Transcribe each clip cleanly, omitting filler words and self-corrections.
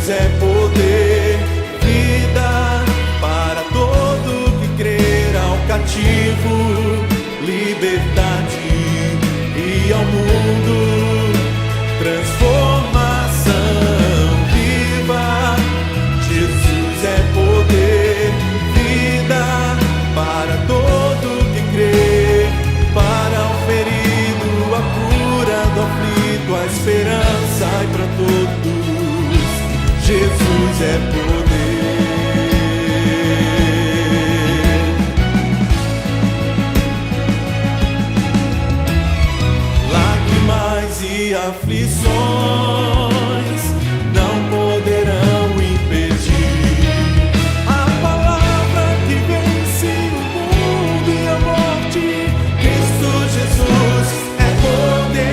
é poder, vida para todo que crer, ao cativo, liberdade, e ao mundo, transformação viva. Jesus é poder, vida para todo que crer, para o ferido, a cura do aflito, a esperança e para todos. Jesus é poder. Lágrimas e aflições não poderão impedir a palavra que vence o mundo e a morte. Cristo Jesus é poder.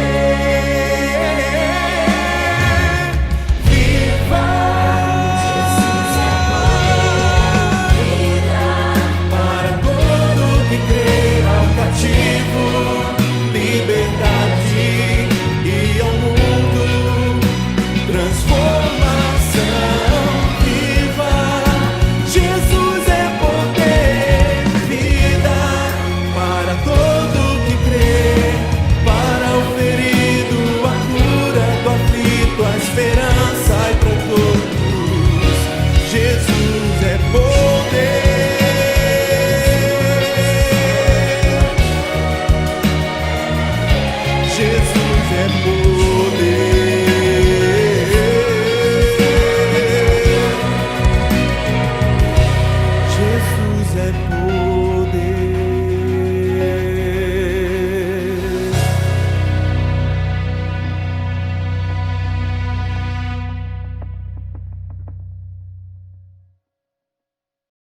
Viva! Jesus é poder. Para todo que crer, ao cativo, liberdade, e ao mundo, transformação viva. Jesus é poder, vida para todo que crê, para o ferido, a cura do aflito, a esperança e para todos. Jesus é poder. Jesus é poder. Jesus é poder.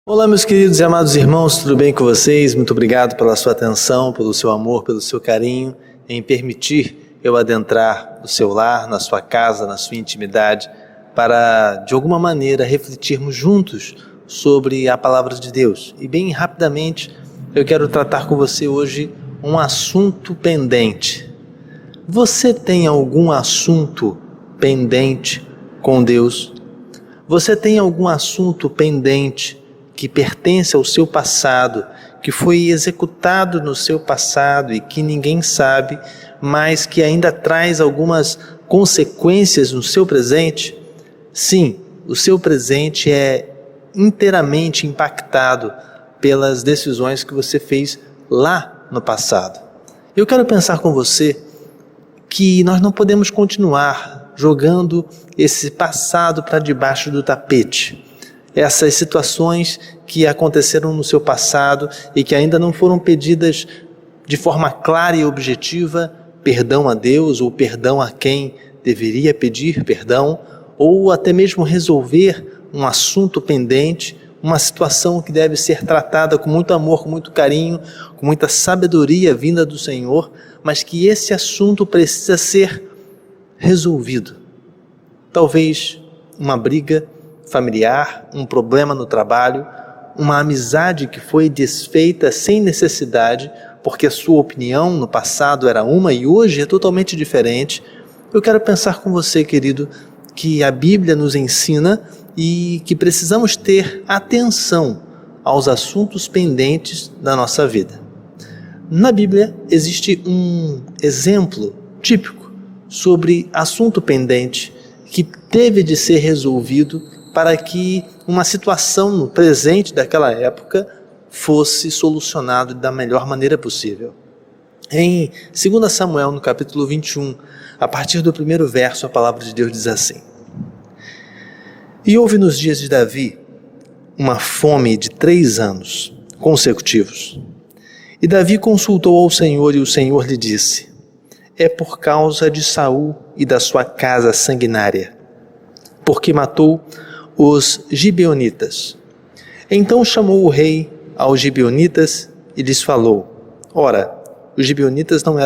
Olá, meus queridos e amados irmãos, tudo bem com vocês? Muito obrigado pela sua atenção, pelo seu amor, pelo seu carinho em permitir eu adentrar no seu lar, na sua casa, na sua intimidade, para, de alguma maneira, refletirmos juntos sobre a palavra de Deus. E bem rapidamente, eu quero tratar com você hoje um assunto pendente. Você tem algum assunto pendente com Deus? Você tem algum assunto pendente que pertence ao seu passado, que foi executado no seu passado e que ninguém sabe, mas que ainda traz algumas consequências no seu presente? Sim, o seu presente é inteiramente impactado pelas decisões que você fez lá no passado. Eu quero pensar com você que nós não podemos continuar jogando esse passado para debaixo do tapete. Essas situações que aconteceram no seu passado e que ainda não foram pedidas de forma clara e objetiva, perdão a Deus ou perdão a quem deveria pedir perdão, ou até mesmo resolver um assunto pendente, uma situação que deve ser tratada com muito amor, com muito carinho, com muita sabedoria vinda do Senhor, mas que esse assunto precisa ser resolvido. Talvez uma briga familiar, um problema no trabalho, uma amizade que foi desfeita sem necessidade, porque a sua opinião no passado era uma e hoje é totalmente diferente. Eu quero pensar com você, querido, que a Bíblia nos ensina e que precisamos ter atenção aos assuntos pendentes da nossa vida. Na Bíblia existe um exemplo típico sobre assunto pendente que teve de ser resolvido para que uma situação no presente daquela época fosse solucionado da melhor maneira possível. Em 2 Samuel, no capítulo 21, a partir do primeiro verso, a palavra de Deus diz assim: E houve nos dias de Davi uma fome de 3 anos consecutivos. E Davi consultou ao Senhor, e o Senhor lhe disse: É por causa de Saul e da sua casa sanguinária, porque matou os gibeonitas. Então chamou o rei aos gibeonitas e lhes falou: Ora, os gibeonitas não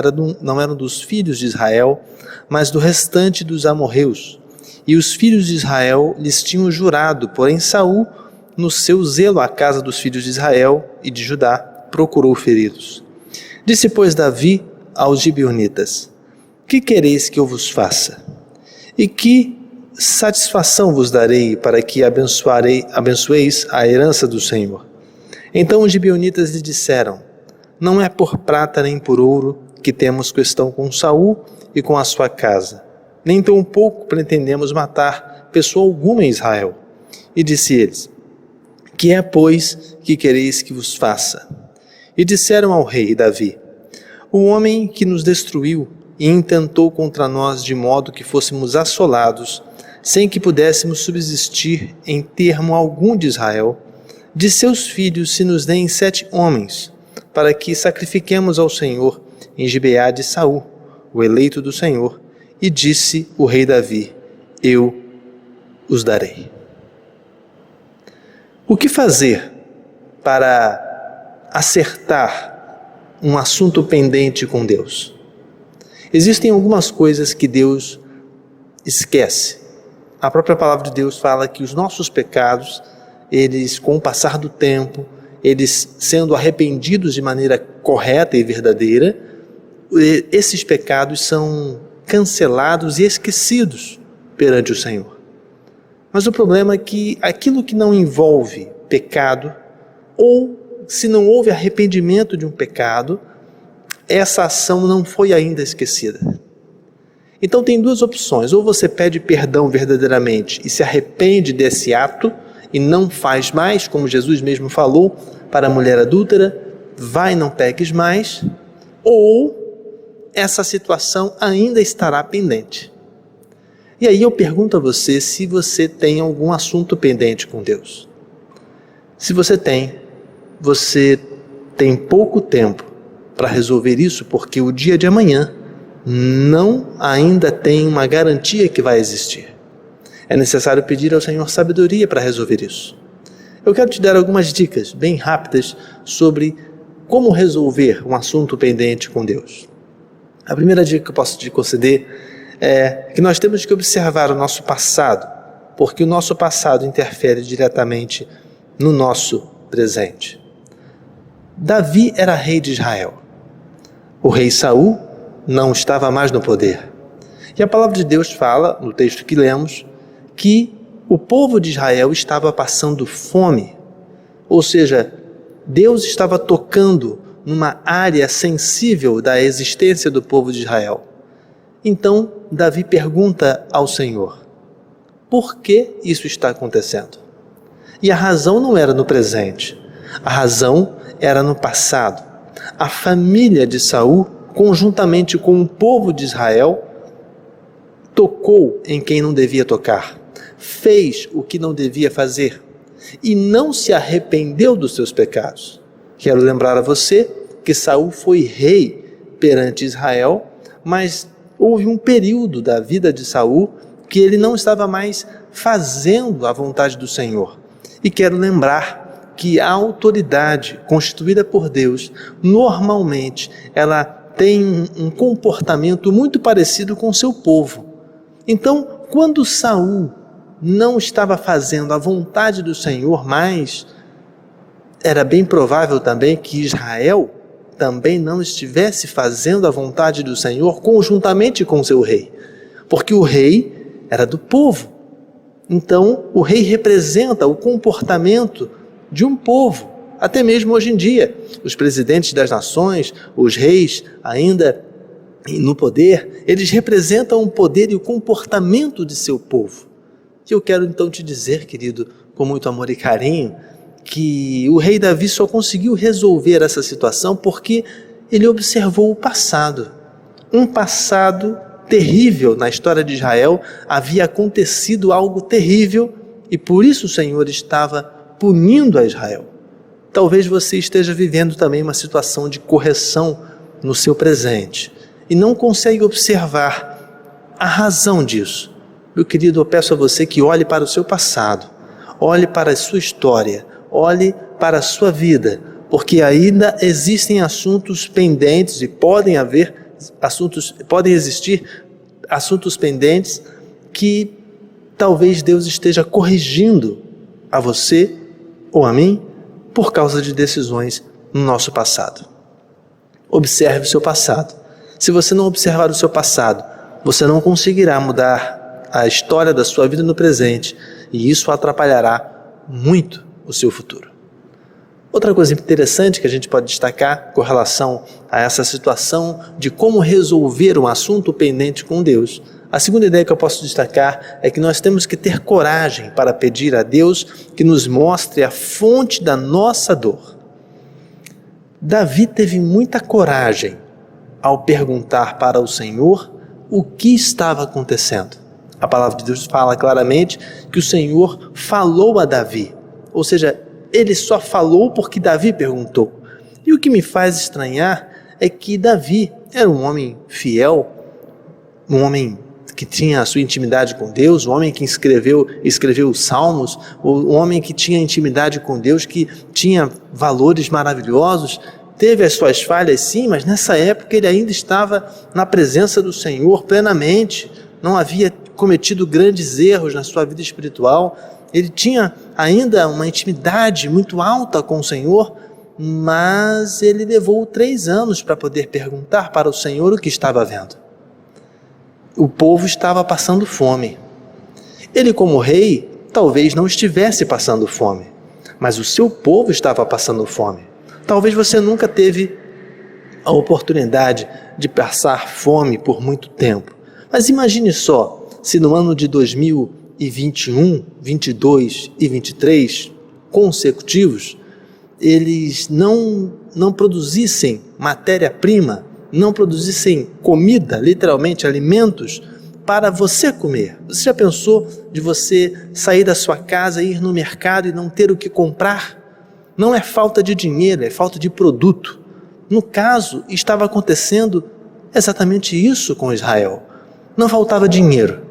eram dos filhos de Israel, mas do restante dos amorreus. E os filhos de Israel lhes tinham jurado, porém Saul, no seu zelo à casa dos filhos de Israel e de Judá, procurou feri-los. Disse, pois, Davi aos gibeonitas: Que quereis que eu vos faça? E que satisfação vos darei para que abençoeis a herança do Senhor? Então os gibeonitas lhe disseram: não é por prata nem por ouro que temos questão com Saul e com a sua casa, nem tampouco pretendemos matar pessoa alguma em Israel. E disse eles: que é, pois, que quereis que vos faça? E disseram ao rei Davi: o homem que nos destruiu e intentou contra nós de modo que fôssemos assolados, sem que pudéssemos subsistir em termo algum de Israel, de seus filhos se nos deem 7 homens, para que sacrifiquemos ao Senhor em Gibeá de Saul, o eleito do Senhor. E disse o rei Davi: eu os darei. O que fazer para acertar um assunto pendente com Deus? Existem algumas coisas que Deus esquece. A própria palavra de Deus fala que os nossos pecados, eles, com o passar do tempo, eles sendo arrependidos de maneira correta e verdadeira, esses pecados são cancelados e esquecidos perante o Senhor. Mas o problema é que aquilo que não envolve pecado, ou se não houve arrependimento de um pecado, essa ação não foi ainda esquecida. Então tem 2 opções: ou você pede perdão verdadeiramente e se arrepende desse ato e não faz mais, como Jesus mesmo falou para a mulher adúltera: vai, não peques mais, ou essa situação ainda estará pendente. E aí eu pergunto a você se você tem algum assunto pendente com Deus. Se você tem pouco tempo para resolver isso, porque o dia de amanhã não ainda tem uma garantia que vai existir. É necessário pedir ao Senhor sabedoria para resolver isso. Eu quero te dar algumas dicas bem rápidas sobre como resolver um assunto pendente com Deus. A primeira dica que eu posso te conceder é que nós temos que observar o nosso passado, porque o nosso passado interfere diretamente no nosso presente. Davi era rei de Israel. O rei Saul não estava mais no poder. E a palavra de Deus fala, no texto que lemos, que o povo de Israel estava passando fome. Ou seja, Deus estava tocando numa área sensível da existência do povo de Israel. Então, Davi pergunta ao Senhor: por que isso está acontecendo? E a razão não era no presente, a razão era no passado. A família de Saul, conjuntamente com o povo de Israel, tocou em quem não devia tocar, fez o que não devia fazer e não se arrependeu dos seus pecados. Quero lembrar a você que Saul foi rei perante Israel, mas houve um período da vida de Saul que ele não estava mais fazendo a vontade do Senhor. E quero lembrar que a autoridade constituída por Deus, normalmente, ela tem um comportamento muito parecido com o seu povo. Então, quando Saul não estava fazendo a vontade do Senhor mais, era bem provável também que Israel também não estivesse fazendo a vontade do Senhor conjuntamente com seu rei, porque o rei era do povo. Então, o rei representa o comportamento de um povo. Até mesmo hoje em dia, os presidentes das nações, os reis ainda no poder, eles representam o poder e o comportamento de seu povo. E eu quero então te dizer, querido, com muito amor e carinho, que o rei Davi só conseguiu resolver essa situação porque ele observou o passado. Um passado terrível na história de Israel, havia acontecido algo terrível e por isso o Senhor estava punindo a Israel. Talvez você esteja vivendo também uma situação de correção no seu presente e não consegue observar a razão disso. Meu querido, eu peço a você que olhe para o seu passado, olhe para a sua história, olhe para a sua vida, porque ainda existem assuntos pendentes e podem existir assuntos pendentes que talvez Deus esteja corrigindo a você ou a mim por causa de decisões no nosso passado. Observe o seu passado. Se você não observar o seu passado, você não conseguirá mudar a história da sua vida no presente, e isso atrapalhará muito o seu futuro. Outra coisa interessante que a gente pode destacar com relação a essa situação de como resolver um assunto pendente com Deus, a segunda ideia que eu posso destacar é que nós temos que ter coragem para pedir a Deus que nos mostre a fonte da nossa dor. Davi teve muita coragem ao perguntar para o Senhor o que estava acontecendo. A palavra de Deus fala claramente que o Senhor falou a Davi, ou seja, ele só falou porque Davi perguntou. E o que me faz estranhar é que Davi era um homem fiel, um homem que tinha a sua intimidade com Deus, um homem que escreveu os Salmos, um homem que tinha intimidade com Deus, que tinha valores maravilhosos, teve as suas falhas sim, mas nessa época ele ainda estava na presença do Senhor plenamente, não havia cometido grandes erros na sua vida espiritual, ele tinha ainda uma intimidade muito alta com o Senhor, mas ele levou 3 anos para poder perguntar para o Senhor o que estava vendo. O povo estava passando fome. Ele, como rei, talvez não estivesse passando fome, mas o seu povo estava passando fome. Talvez você nunca teve a oportunidade de passar fome por muito tempo, mas imagine só, se no ano de 2021, 22 e 23 consecutivos, eles não produzissem matéria-prima, não produzissem comida, literalmente alimentos, para você comer. Você já pensou de você sair da sua casa, ir no mercado e não ter o que comprar? Não é falta de dinheiro, é falta de produto. No caso, estava acontecendo exatamente isso com Israel. Não faltava dinheiro,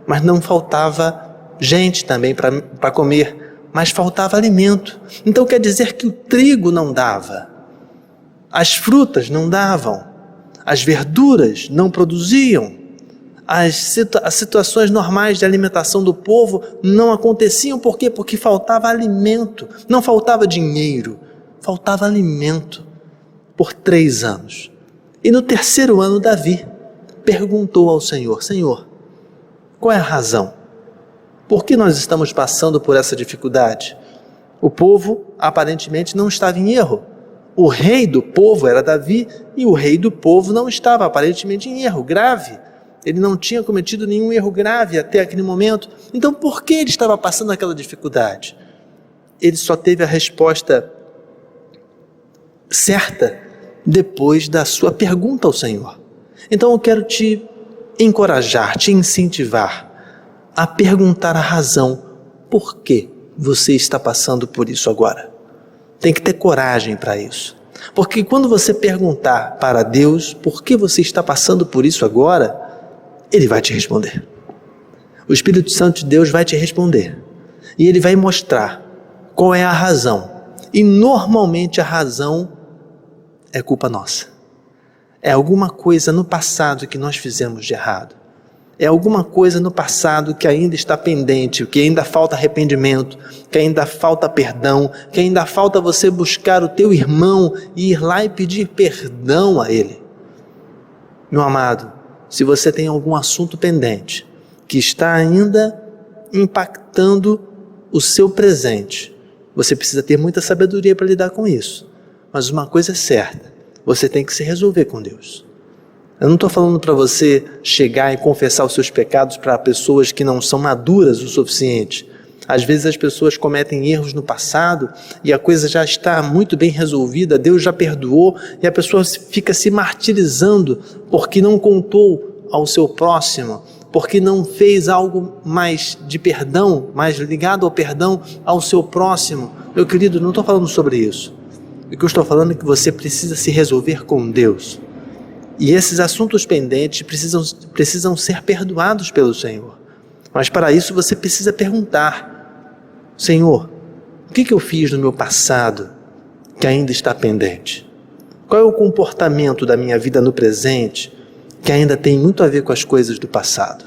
mas não faltava gente também para comer, mas faltava alimento. Então quer dizer que o trigo não dava, as frutas não davam, as verduras não produziam, as situações normais de alimentação do povo não aconteciam. Por quê? Porque faltava alimento, não faltava dinheiro, faltava alimento por 3 anos. E no 3º ano, Davi perguntou ao Senhor: Senhor, qual é a razão? Por que nós estamos passando por essa dificuldade? O povo aparentemente não estava em erro. O rei do povo era Davi e o rei do povo não estava aparentemente em erro grave. Ele não tinha cometido nenhum erro grave até aquele momento. Então por que ele estava passando aquela dificuldade? Ele só teve a resposta certa depois da sua pergunta ao Senhor. Então eu quero te encorajar, te incentivar a perguntar a razão por que você está passando por isso agora. Tem que ter coragem para isso. Porque quando você perguntar para Deus por que você está passando por isso agora, Ele vai te responder. O Espírito Santo de Deus vai te responder. E Ele vai mostrar qual é a razão. E normalmente a razão é culpa nossa. É alguma coisa no passado que nós fizemos de errado. É alguma coisa no passado que ainda está pendente, que ainda falta arrependimento, que ainda falta perdão, que ainda falta você buscar o teu irmão e ir lá e pedir perdão a ele. Meu amado, se você tem algum assunto pendente que está ainda impactando o seu presente, você precisa ter muita sabedoria para lidar com isso. Mas uma coisa é certa, você tem que se resolver com Deus. Eu não estou falando para você chegar e confessar os seus pecados para pessoas que não são maduras o suficiente. Às vezes as pessoas cometem erros no passado e a coisa já está muito bem resolvida, Deus já perdoou e a pessoa fica se martirizando porque não contou ao seu próximo, porque não fez algo mais de perdão, mais ligado ao perdão ao seu próximo. Meu querido, não estou falando sobre isso. O que eu estou falando é que você precisa se resolver com Deus. E esses assuntos pendentes precisam ser perdoados pelo Senhor. Mas para isso você precisa perguntar: Senhor, o que eu fiz no meu passado que ainda está pendente? Qual é o comportamento da minha vida no presente que ainda tem muito a ver com as coisas do passado?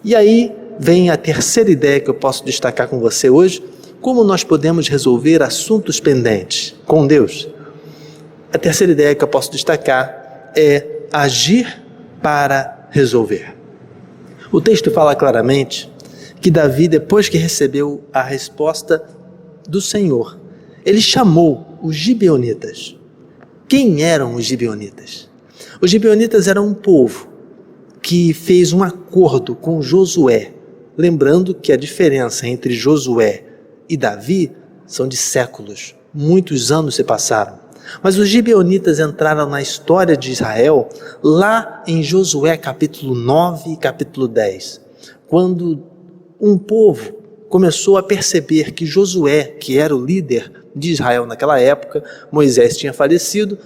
E aí vem a terceira ideia que eu posso destacar com você hoje: como nós podemos resolver assuntos pendentes com Deus. A terceira ideia que eu posso destacar é agir para resolver. O texto fala claramente que Davi, depois que recebeu a resposta do Senhor, ele chamou os gibeonitas. Quem eram os gibeonitas? Os gibeonitas eram um povo que fez um acordo com Josué. Lembrando que a diferença entre Josué e Davi são de séculos, muitos anos se passaram. Mas os gibeonitas entraram na história de Israel lá em Josué capítulo 9 e capítulo 10, quando um povo começou a perceber que Josué, que era o líder de Israel naquela época, Moisés tinha falecido,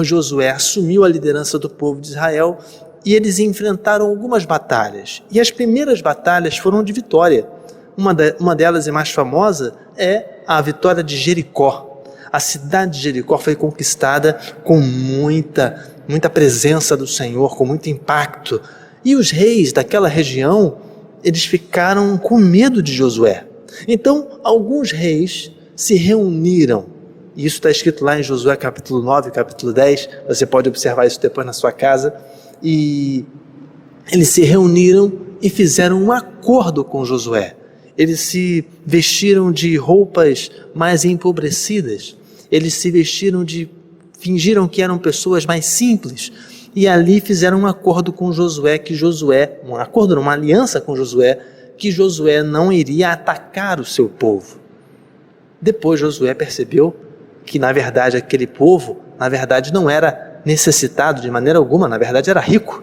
Josué assumiu a liderança do povo de Israel e eles enfrentaram algumas batalhas. E as primeiras batalhas foram de vitória. Uma delas e mais famosa é a vitória de Jericó. A cidade de Jericó foi conquistada com muita presença do Senhor, com muito impacto. E os reis daquela região, eles ficaram com medo de Josué. Então, alguns reis se reuniram. E isso está escrito lá em Josué capítulo 9, capítulo 10. Você pode observar isso depois na sua casa. E eles se reuniram e fizeram um acordo com Josué. Eles se vestiram de roupas mais empobrecidas. Eles se vestiram fingiram que eram pessoas mais simples. E ali fizeram um acordo com Josué, uma aliança com Josué, que Josué não iria atacar o seu povo. Depois Josué percebeu que na verdade aquele povo, não era necessitado de maneira alguma, na verdade era rico.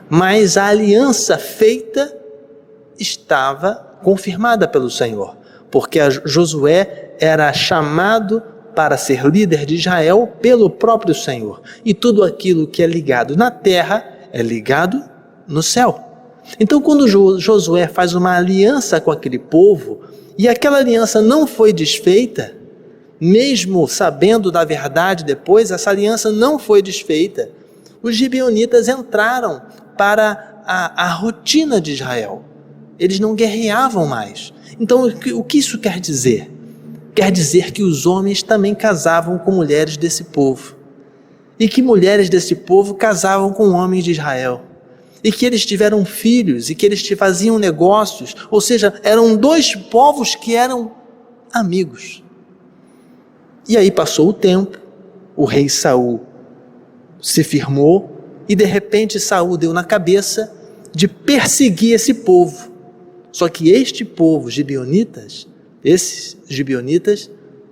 Mas a aliança feita estava confirmada pelo Senhor, porque Josué era chamado para ser líder de Israel pelo próprio Senhor, e tudo aquilo que é ligado na terra é ligado no céu. Então quando Josué faz uma aliança com aquele povo, e aquela aliança não foi desfeita, mesmo sabendo da verdade depois, essa aliança não foi desfeita, os gibeonitas entraram para a rotina de Israel. Eles não guerreavam mais. Então, o que isso quer dizer? Quer dizer que os homens também casavam com mulheres desse povo. E que mulheres desse povo casavam com homens de Israel. E que eles tiveram filhos, e que eles faziam negócios. Ou seja, eram dois povos que eram amigos. E aí passou o tempo, o rei Saul se firmou, e de repente Saul deu na cabeça de perseguir esse povo. Só que este povo, esses gibeonitas,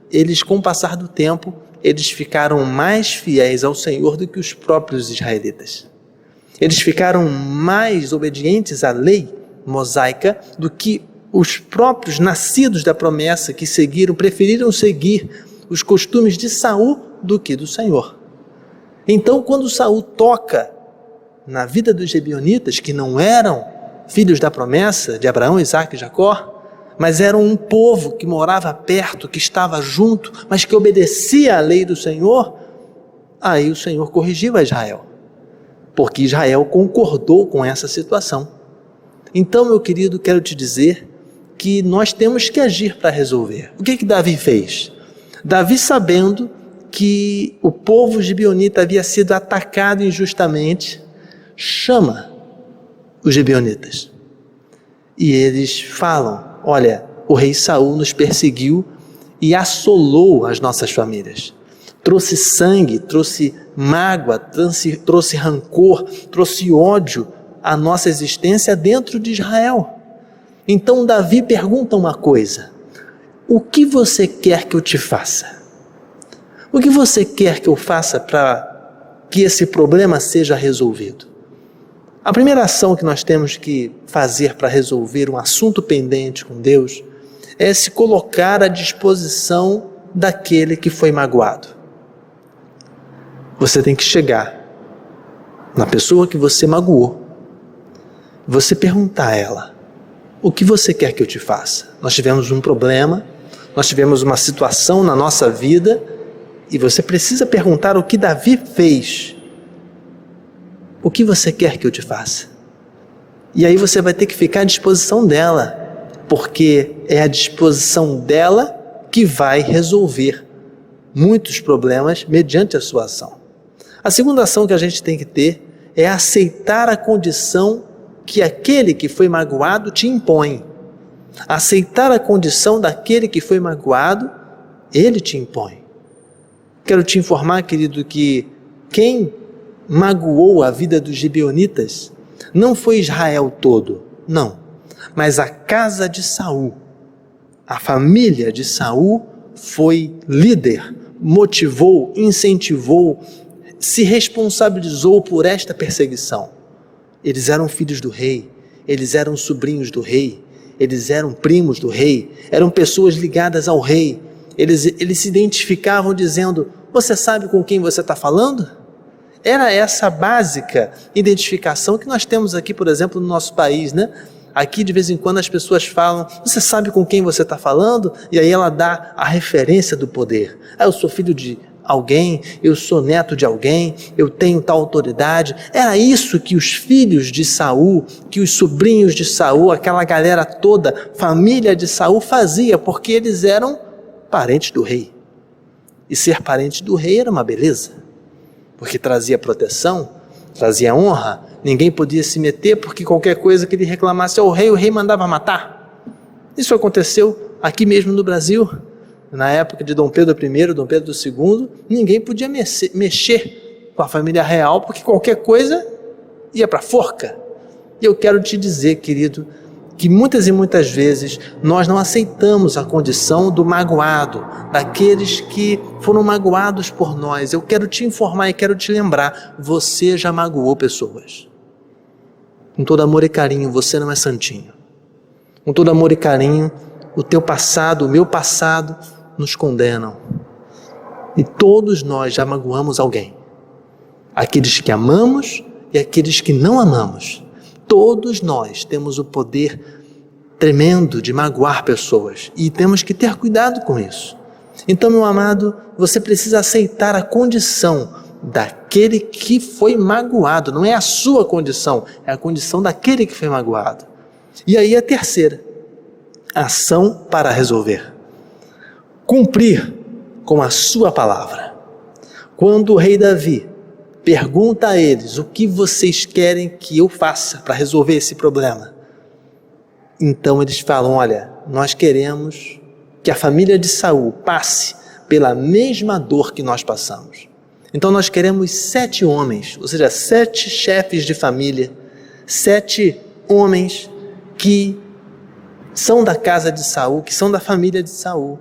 eles com o passar do tempo, eles ficaram mais fiéis ao Senhor do que os próprios israelitas. Eles ficaram mais obedientes à lei mosaica do que os próprios nascidos da promessa que preferiram seguir os costumes de Saul do que do Senhor. Então, quando Saul toca na vida dos gibeonitas, que não eram filhos da promessa de Abraão, Isaque e Jacó, mas eram um povo que morava perto, que estava junto, mas que obedecia à lei do Senhor, aí o Senhor corrigiu a Israel, porque Israel concordou com essa situação. Então, meu querido, quero te dizer que nós temos que agir para resolver. O que Davi fez? Davi, sabendo que o povo gibeonita havia sido atacado injustamente, chama os gibeonitas. E eles falam: olha, o rei Saul nos perseguiu e assolou as nossas famílias. Trouxe sangue, trouxe mágoa, trouxe rancor, trouxe ódio à nossa existência dentro de Israel. Então Davi pergunta uma coisa: o que você quer que eu te faça? O que você quer que eu faça para que esse problema seja resolvido? A primeira ação que nós temos que fazer para resolver um assunto pendente com Deus é se colocar à disposição daquele que foi magoado. Você tem que chegar na pessoa que você magoou, você perguntar a ela: o que você quer que eu te faça? Nós tivemos um problema, nós tivemos uma situação na nossa vida, e você precisa perguntar o que Davi fez. O que você quer que eu te faça? E aí você vai ter que ficar à disposição dela, porque é a disposição dela que vai resolver muitos problemas mediante a sua ação. A segunda ação que a gente tem que ter é aceitar a condição que aquele que foi magoado te impõe. Aceitar a condição daquele que foi magoado, ele te impõe. Quero te informar, querido, que quem magoou a vida dos gibeonitas não foi Israel todo, não, mas a casa de Saul. A família de Saul foi líder, motivou, incentivou, se responsabilizou por esta perseguição. Eles eram filhos do rei, eles eram sobrinhos do rei, eles eram primos do rei, eram pessoas ligadas ao rei. Eles se identificavam dizendo: você sabe com quem você está falando? Era essa básica identificação que nós temos aqui, por exemplo, no nosso país, né? Aqui de vez em quando as pessoas falam: você sabe com quem você está falando? E aí ela dá a referência do poder. Eu sou filho de alguém, eu sou neto de alguém, eu tenho tal autoridade. Era isso que os filhos de Saul, que os sobrinhos de Saul, aquela galera toda, família de Saul fazia, porque eles eram parentes do rei. E ser parente do rei era uma beleza, porque trazia proteção, trazia honra. Ninguém podia se meter, porque qualquer coisa que ele reclamasse ao rei, o rei mandava matar. Isso aconteceu aqui mesmo no Brasil. Na época de Dom Pedro I, Dom Pedro II, ninguém podia mexer com a família real, porque qualquer coisa ia para a forca. E eu quero te dizer, querido, que muitas e muitas vezes nós não aceitamos a condição do magoado, daqueles que foram magoados por nós. Eu quero te informar e quero te lembrar: você já magoou pessoas. Com todo amor e carinho, você não é santinho. Com todo amor e carinho, o teu passado, o meu passado, nos condenam. E todos nós já magoamos alguém. Aqueles que amamos e aqueles que não amamos. Todos nós temos o poder tremendo de magoar pessoas. E temos que ter cuidado com isso. Então, meu amado, você precisa aceitar a condição daquele que foi magoado. Não é a sua condição, é a condição daquele que foi magoado. E aí a terceira: ação para resolver. Cumprir com a sua palavra. Quando o rei Davi pergunta a eles: o que vocês querem que eu faça para resolver esse problema? Então eles falam: olha, nós queremos que a família de Saul passe pela mesma dor que nós passamos. Então nós queremos 7 homens, ou seja, 7 chefes de família, 7 homens que são da casa de Saul, que são da família de Saul.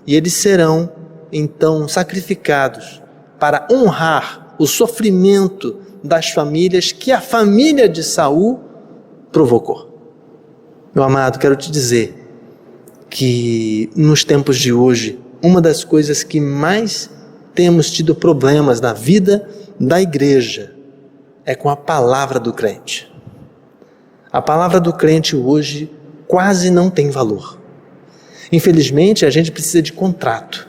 E eles serão então sacrificados para honrar o sofrimento das famílias que a família de Saul provocou. Meu amado, quero te dizer que nos tempos de hoje, uma das coisas que mais temos tido problemas na vida da igreja é com a palavra do crente. A palavra do crente hoje quase não tem valor. Infelizmente, a gente precisa de contrato.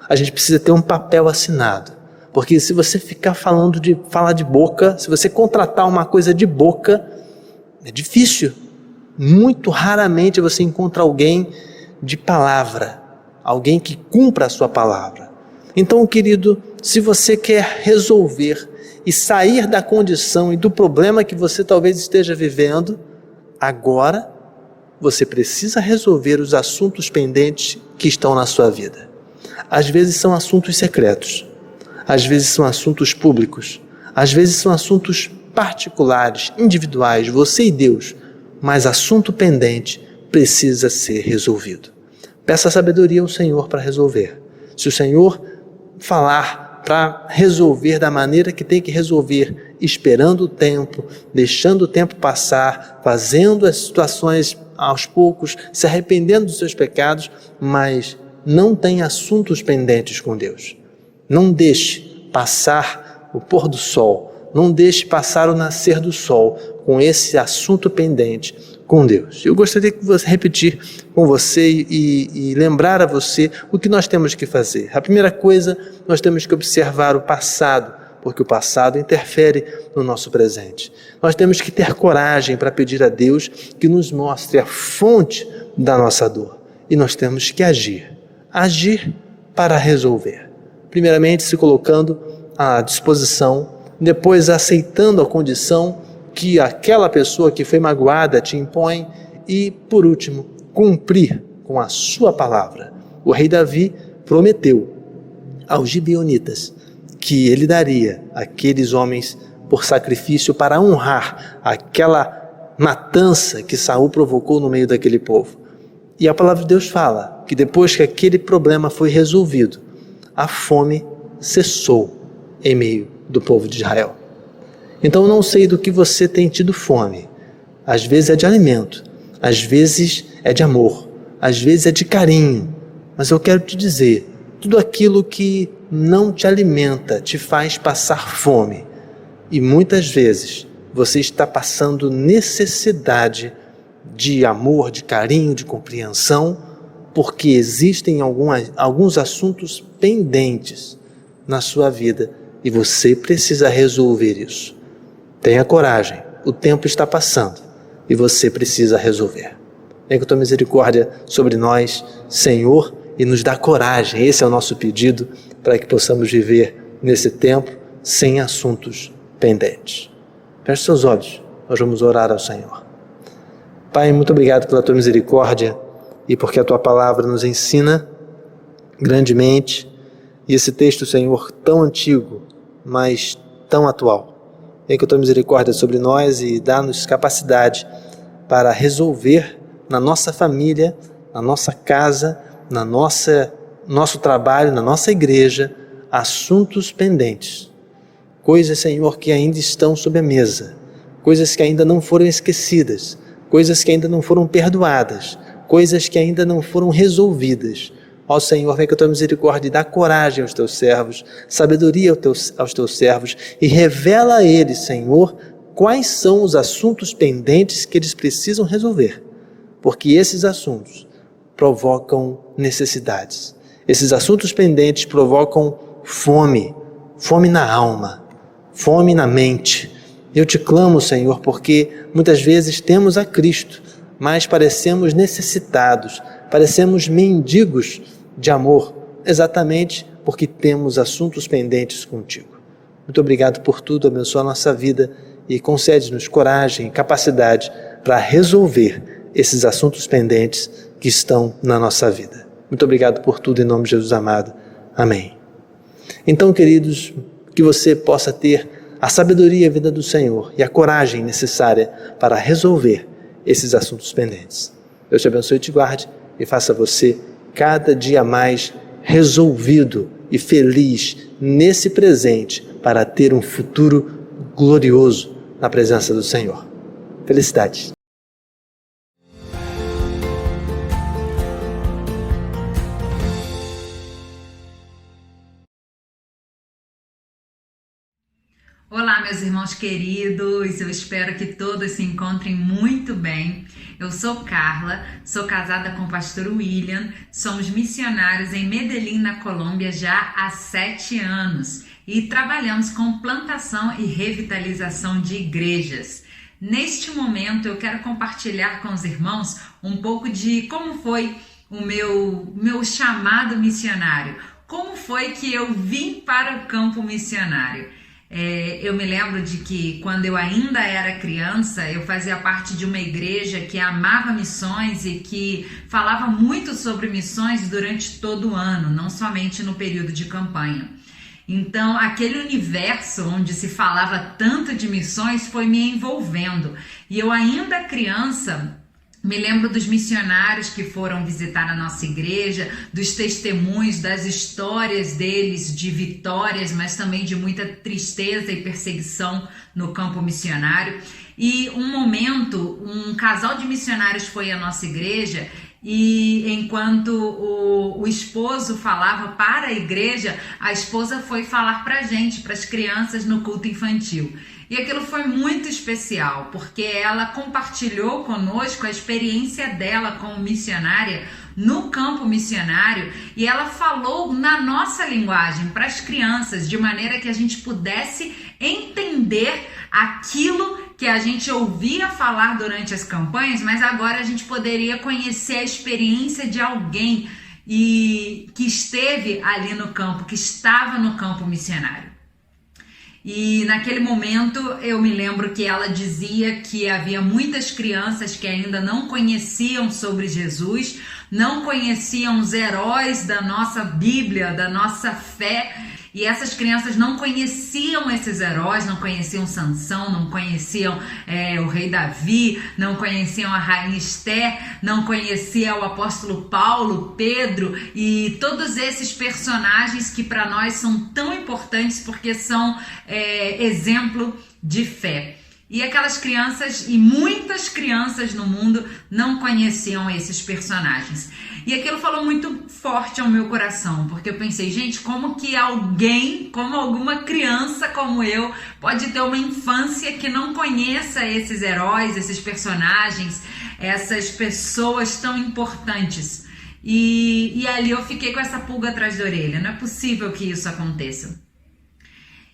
A gente precisa ter um papel assinado. Porque se você ficar falar de boca, se você contratar uma coisa de boca, é difícil. Muito raramente você encontra alguém de palavra, alguém que cumpra a sua palavra. Então, querido, se você quer resolver e sair da condição e do problema que você talvez esteja vivendo, agora você precisa resolver os assuntos pendentes que estão na sua vida. Às vezes são assuntos secretos, às vezes são assuntos públicos, às vezes são assuntos particulares, individuais, você e Deus, mas assunto pendente precisa ser resolvido. Peça sabedoria ao Senhor para resolver. Se o Senhor falar para resolver da maneira que tem que resolver, esperando o tempo, deixando o tempo passar, fazendo as situações aos poucos, se arrependendo dos seus pecados, mas não tem assuntos pendentes com Deus. Não deixe passar o pôr do sol, não deixe passar o nascer do sol com esse assunto pendente com Deus. Eu gostaria que você repetir com você e lembrar a você o que nós temos que fazer. A primeira coisa, nós temos que observar o passado, porque o passado interfere no nosso presente. Nós temos que ter coragem para pedir a Deus que nos mostre a fonte da nossa dor. E nós temos que agir para resolver. Primeiramente, se colocando à disposição, depois aceitando a condição que aquela pessoa que foi magoada te impõe e, por último, cumprir com a sua palavra. O rei Davi prometeu aos gibeonitas que ele daria aqueles homens por sacrifício para honrar aquela matança que Saul provocou no meio daquele povo. E a palavra de Deus fala que depois que aquele problema foi resolvido, a fome cessou em meio do povo de Israel. Então eu não sei do que você tem tido fome. Às vezes é de alimento, às vezes é de amor, às vezes é de carinho. Mas eu quero te dizer, tudo aquilo que não te alimenta te faz passar fome. E muitas vezes você está passando necessidade de amor, de carinho, de compreensão, porque existem alguns assuntos pendentes na sua vida e você precisa resolver isso. Tenha coragem, o tempo está passando e você precisa resolver. Venha com a tua misericórdia sobre nós, Senhor, e nos dá coragem. Esse é o nosso pedido para que possamos viver nesse tempo sem assuntos pendentes. Feche seus olhos, nós vamos orar ao Senhor. Pai, muito obrigado pela tua misericórdia e porque a tua palavra nos ensina grandemente. E esse texto, Senhor, tão antigo, mas tão atual. Vem com a tua misericórdia sobre nós e dá-nos capacidade para resolver na nossa família, na nossa casa, nosso trabalho, na nossa igreja, assuntos pendentes. Coisas, Senhor, que ainda estão sob a mesa, coisas que ainda não foram esquecidas, coisas que ainda não foram perdoadas, coisas que ainda não foram resolvidas. Ó Senhor, vem com a tua misericórdia e dá coragem aos teus servos, sabedoria aos teus servos e revela a eles, Senhor, quais são os assuntos pendentes que eles precisam resolver, porque esses assuntos provocam necessidades. Esses assuntos pendentes provocam fome, fome na alma, fome na mente. Eu te clamo, Senhor, porque muitas vezes temos a Cristo, mas parecemos necessitados, parecemos mendigos de amor, exatamente porque temos assuntos pendentes contigo. Muito obrigado por tudo, abençoa a nossa vida e concede-nos coragem e capacidade para resolver esses assuntos pendentes que estão na nossa vida. Muito obrigado por tudo, em nome de Jesus amado. Amém. Então, queridos, que você possa ter a sabedoria e a vida do Senhor e a coragem necessária para resolver esses assuntos pendentes. Deus te abençoe e te guarde e faça você cada dia mais resolvido e feliz nesse presente para ter um futuro glorioso na presença do Senhor. Felicidades. Olá, meus irmãos queridos, eu espero que todos se encontrem muito bem. Eu sou Carla, sou casada com o pastor William, somos missionários em Medellín, na Colômbia, já há 7 anos e trabalhamos com plantação e revitalização de igrejas. Neste momento eu quero compartilhar com os irmãos um pouco de como foi o meu chamado missionário, como foi que eu vim para o campo missionário. Eu me lembro de que quando eu ainda era criança, eu fazia parte de uma igreja que amava missões e que falava muito sobre missões durante todo o ano, não somente no período de campanha. Então, aquele universo onde se falava tanto de missões foi me envolvendo. E eu ainda criança me lembro dos missionários que foram visitar a nossa igreja, dos testemunhos, das histórias deles de vitórias, mas também de muita tristeza e perseguição no campo missionário. E um momento, um casal de missionários foi à nossa igreja e enquanto o esposo falava para a igreja, a esposa foi falar para a gente, para as crianças no culto infantil. E aquilo foi muito especial, porque ela compartilhou conosco a experiência dela como missionária no campo missionário e ela falou na nossa linguagem para as crianças, de maneira que a gente pudesse entender aquilo que a gente ouvia falar durante as campanhas, mas agora a gente poderia conhecer a experiência de alguém que esteve ali no campo, que estava no campo missionário. E naquele momento eu me lembro que ela dizia que havia muitas crianças que ainda não conheciam sobre Jesus, não conheciam os heróis da nossa Bíblia, da nossa fé, e essas crianças não conheciam esses heróis, não conheciam Sansão, não conheciam o rei Davi, não conheciam a rainha Esther, não conheciam o apóstolo Paulo, Pedro e todos esses personagens que para nós são tão importantes porque são exemplo de fé. E aquelas crianças, e muitas crianças no mundo, não conheciam esses personagens. E aquilo falou muito forte ao meu coração, porque eu pensei, gente, como que alguém, como alguma criança como eu, pode ter uma infância que não conheça esses heróis, esses personagens, essas pessoas tão importantes? E ali eu fiquei com essa pulga atrás da orelha, não é possível que isso aconteça.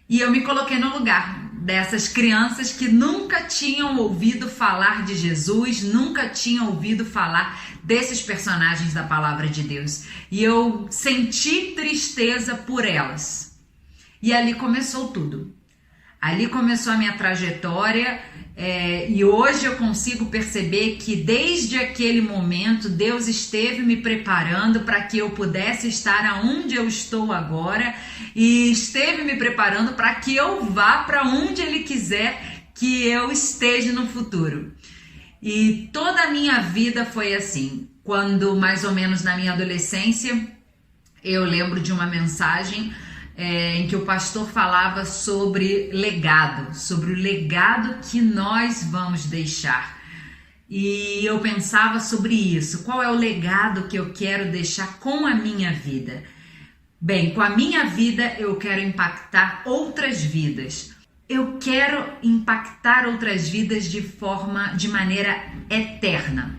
E eu me coloquei no lugar dessas crianças que nunca tinham ouvido falar de Jesus, nunca tinham ouvido falar desses personagens da palavra de Deus. E eu senti tristeza por elas. E ali começou tudo. Ali começou a minha trajetória e hoje eu consigo perceber que desde aquele momento Deus esteve me preparando para que eu pudesse estar aonde eu estou agora e esteve me preparando para que eu vá para onde Ele quiser que eu esteja no futuro. E toda a minha vida foi assim. Quando mais ou menos na minha adolescência eu lembro de uma mensagem em que o pastor falava sobre legado, sobre o legado que nós vamos deixar. E eu pensava sobre isso, qual é o legado que eu quero deixar com a minha vida? Bem, com a minha vida eu quero impactar outras vidas. Eu quero impactar outras vidas de maneira eterna.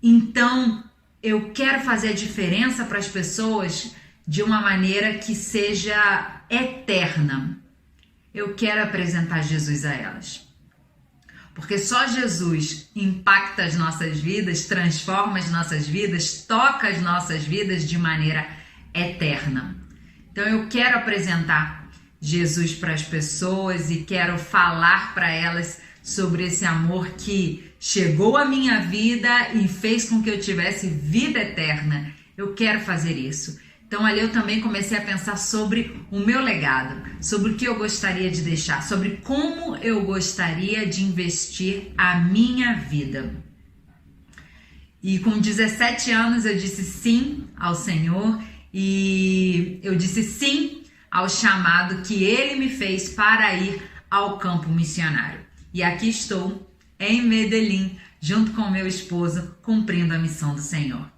Então, eu quero fazer a diferença para as pessoas de uma maneira que seja eterna. Eu quero apresentar Jesus a elas. Porque só Jesus impacta as nossas vidas, transforma as nossas vidas, toca as nossas vidas de maneira eterna. Então eu quero apresentar Jesus para as pessoas e quero falar para elas sobre esse amor que chegou à minha vida e fez com que eu tivesse vida eterna. Eu quero fazer isso. Então ali eu também comecei a pensar sobre o meu legado, sobre o que eu gostaria de deixar, sobre como eu gostaria de investir a minha vida. E com 17 anos eu disse sim ao Senhor e eu disse sim ao chamado que Ele me fez para ir ao campo missionário. E aqui estou, em Medellín, junto com meu esposo, cumprindo a missão do Senhor.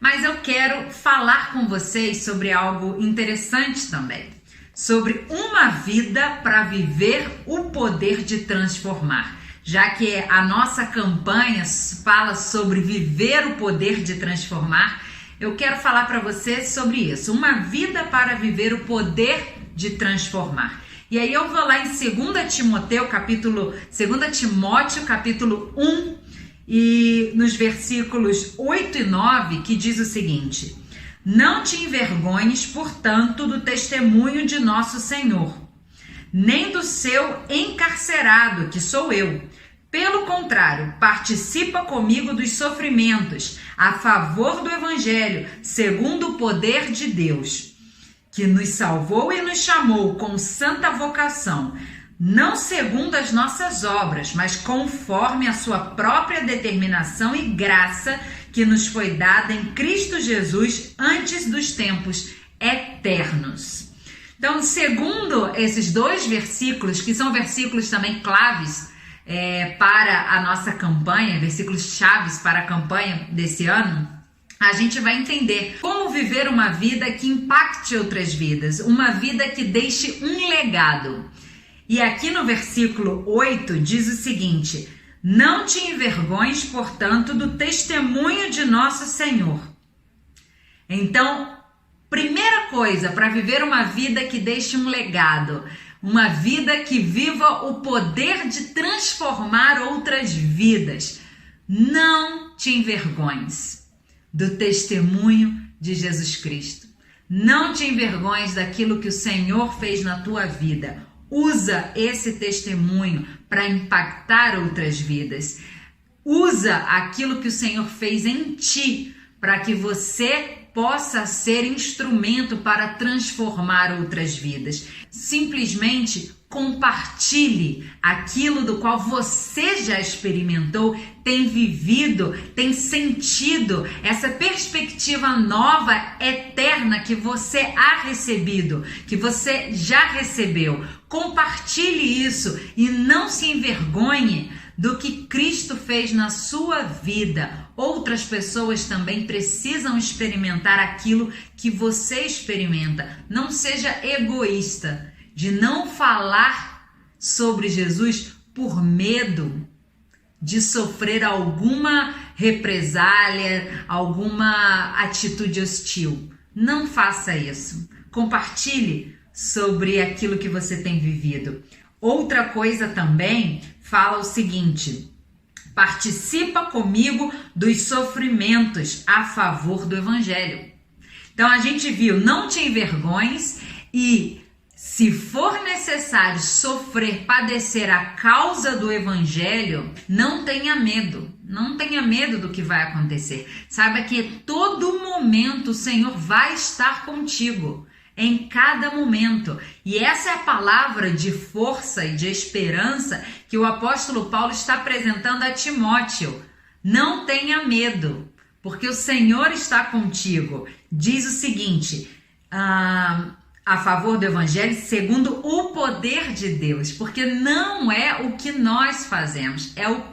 Mas eu quero falar com vocês sobre algo interessante também, sobre uma vida para viver o poder de transformar. Já que a nossa campanha fala sobre viver o poder de transformar, eu quero falar para você sobre isso, uma vida para viver o poder de transformar. E aí eu vou lá em 2 Timóteo capítulo 1, e nos versículos 8 e 9, que diz o seguinte: não te envergonhes, portanto, do testemunho de nosso Senhor, nem do seu encarcerado, que sou eu. Pelo contrário, participa comigo dos sofrimentos a favor do Evangelho, segundo o poder de Deus, que nos salvou e nos chamou com santa vocação, não segundo as nossas obras, mas conforme a sua própria determinação e graça que nos foi dada em Cristo Jesus antes dos tempos eternos. Então, segundo esses dois versículos, que são versículos também claves para a nossa campanha, versículos chaves para a campanha desse ano, a gente vai entender como viver uma vida que impacte outras vidas, uma vida que deixe um legado. E aqui no versículo 8 diz o seguinte: não te envergonhes, portanto, do testemunho de nosso Senhor. Então, primeira coisa para viver uma vida que deixe um legado, uma vida que viva o poder de transformar outras vidas, não te envergonhes do testemunho de Jesus Cristo. Não te envergonhes daquilo que o Senhor fez na tua vida. Usa esse testemunho para impactar outras vidas. Usa aquilo que o Senhor fez em ti para que você possa ser instrumento para transformar outras vidas. Simplesmente compartilhe aquilo do qual você já experimentou, tem vivido, tem sentido, essa perspectiva nova, eterna que você há recebido, que você já recebeu. Compartilhe isso e não se envergonhe do que Cristo fez na sua vida. Outras pessoas também precisam experimentar aquilo que você experimenta. Não seja egoísta de não falar sobre Jesus por medo de sofrer alguma represália, alguma atitude hostil. Não faça isso. Compartilhe sobre aquilo que você tem vivido. Outra coisa também fala o seguinte: participa comigo dos sofrimentos a favor do Evangelho. Então a gente viu, não te envergonhes e se for necessário sofrer, padecer a causa do Evangelho, não tenha medo. Não tenha medo do que vai acontecer. Saiba que a todo momento o Senhor vai estar contigo. Em cada momento. E essa é a palavra de força e de esperança que o apóstolo Paulo está apresentando a Timóteo. Não tenha medo, porque o Senhor está contigo. Diz o seguinte, a favor do Evangelho, segundo o poder de Deus, porque não é o que nós fazemos, é o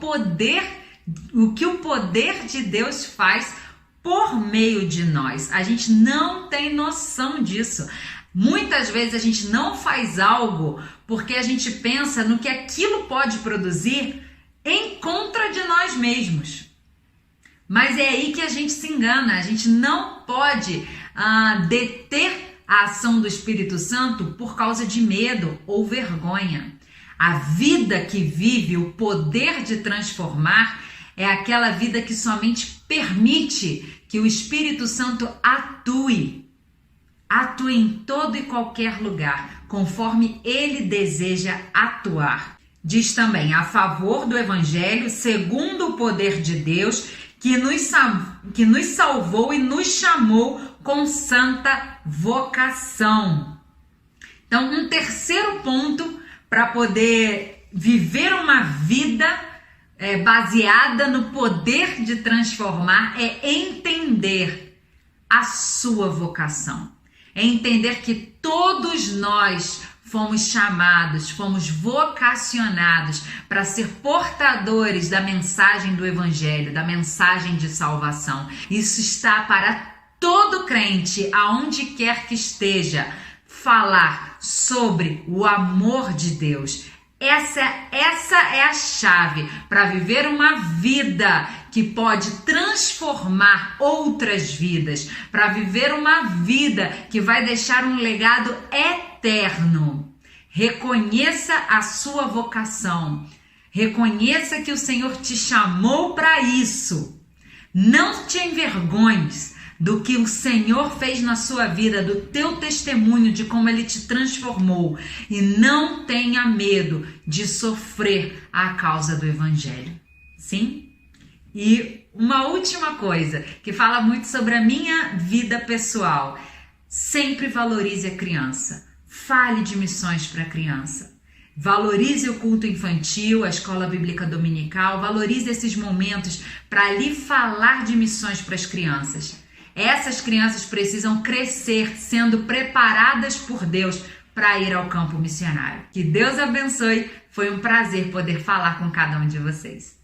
que o poder de Deus faz por meio de nós. A gente não tem noção disso. Muitas vezes a gente não faz algo porque a gente pensa no que aquilo pode produzir em contra de nós mesmos. Mas é aí que a gente se engana. A gente não pode deter a ação do Espírito Santo por causa de medo ou vergonha. A vida que vive o poder de transformar é aquela vida que somente permite que o Espírito Santo atue em todo e qualquer lugar, conforme ele deseja atuar. Diz também, a favor do Evangelho, segundo o poder de Deus, que nos salvou e nos chamou com santa vocação. Então, um terceiro ponto para poder viver uma vida baseada no poder de transformar é entender a sua vocação. É entender que todos nós fomos chamados, fomos vocacionados para ser portadores da mensagem do Evangelho, da mensagem de salvação. Isso está para todo crente, aonde quer que esteja, falar sobre o amor de Deus. Essa é a chave para viver uma vida que pode transformar outras vidas, para viver uma vida que vai deixar um legado eterno. Reconheça a sua vocação, reconheça que o Senhor te chamou para isso. Não te envergonhes do que o Senhor fez na sua vida, do teu testemunho, de como Ele te transformou. E não tenha medo de sofrer a causa do Evangelho. Sim? E uma última coisa, que fala muito sobre a minha vida pessoal. Sempre valorize a criança. Fale de missões para a criança. Valorize o culto infantil, a escola bíblica dominical. Valorize esses momentos para ali falar de missões para as crianças. Essas crianças precisam crescer sendo preparadas por Deus para ir ao campo missionário. Que Deus abençoe. Foi um prazer poder falar com cada um de vocês.